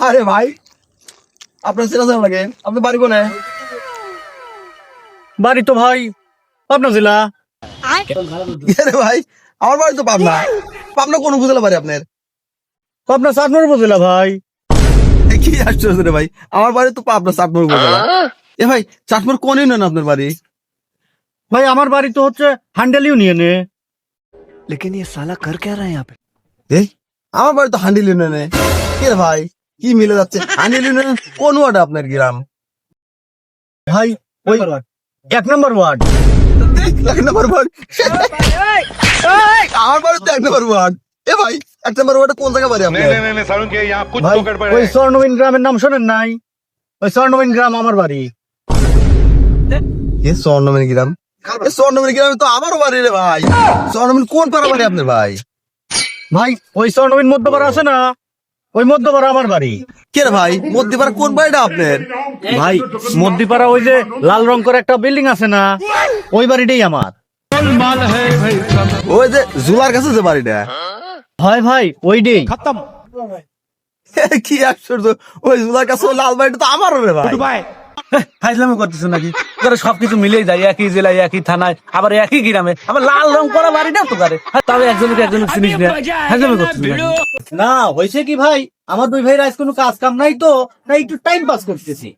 আরে ভাই আপনার চেনা জানা লাগে, আপনার বাড়ি কোনে? বাড়ি তো ভাই পাবনা জেলা। আরে ভাই আমার বাড়ি তো পাবনা। পাবনা কোন উপজেলা বাড়ি আপনার? পাবনা চাটমোর উপজেলা ভাই। কি আশ্চর্য রে ভাই, আমার বাড়ি তো পাবনা চাটমোর উপজেলা। এ ভাই চাটমোর কোন ইউনিয়ন আপনার বাড়ি? ভাই আমার বাড়ি তো হচ্ছে হান্ডেল ইউনিয়নে। लेकिन ये साला कर क्या रहा है यहाँ पे? এই আমার বাড়ি তো হান্ডিল ইউনিয়নে। কে রে ভাই কি মিলে যাচ্ছে? হান্ডিল ইউনিয়ন কোন ওয়ার্ড আপনার গ্রাম? ভাই ওই 1 নম্বর ওয়ার্ড। এক নম্বর ওয়ার্ড? আমার বাড়ি তো 1 নম্বর ওয়ার্ড। এ ভাই 1 নম্বর ওয়ার্ডে কোন জায়গা বাড়ি আপনার? नहीं सारुण के यहाँ कुछ ভাই तो गड़बड़ ওই है। স্বর্ণবিন গ্রামের নাম শোনেন নাই? ওই স্বর্ণবিন গ্রাম আমার বাড়ি। এ স্বর্ণমিন গ্রাম? এ স্বর্ণমিন গ্রামে তো আমারও বাড়ি রে ভাই। স্বর্ণমিন কোন পাড়া বাড়ি আপনার ভাই? ভাই ওই স্বর্ণবিন মধ্যপাড়া আছে না, ওই মধ্যপাড়া আমার বাড়ি। কে রে ভাই মধ্যপাড়া কোন বাড়িটা আপনার? ভাই মধ্যপাড়া ওই যে লাল রং করে একটা বিল্ডিং আছে না, ওই বাড়িটাই আমার। ওই যে জুলার কাছে যে বাড়িটা। হয় ভাই ওইটাই। কি আশ্চর্য, ওই জুলার কাছে ওই লাল বাড়িটা তো আমারও রে ভাই। ফাইজলামি করতেছো নাকি? তোরা সবকিছু মিলেই যায়, একই জেলায় একই থানায় আবার একই গ্রামে, আবার লাল রং করা বাড়ি না তো করে, তবে একজনকে চিনিস না। ফাইজলামি করতেছো নাকি? না হয়েছে কি ভাই, আমার দুই ভাইয়ের আজ কোনো কাজ কাম নাই তো, না একটু টাইম পাস করতেছি।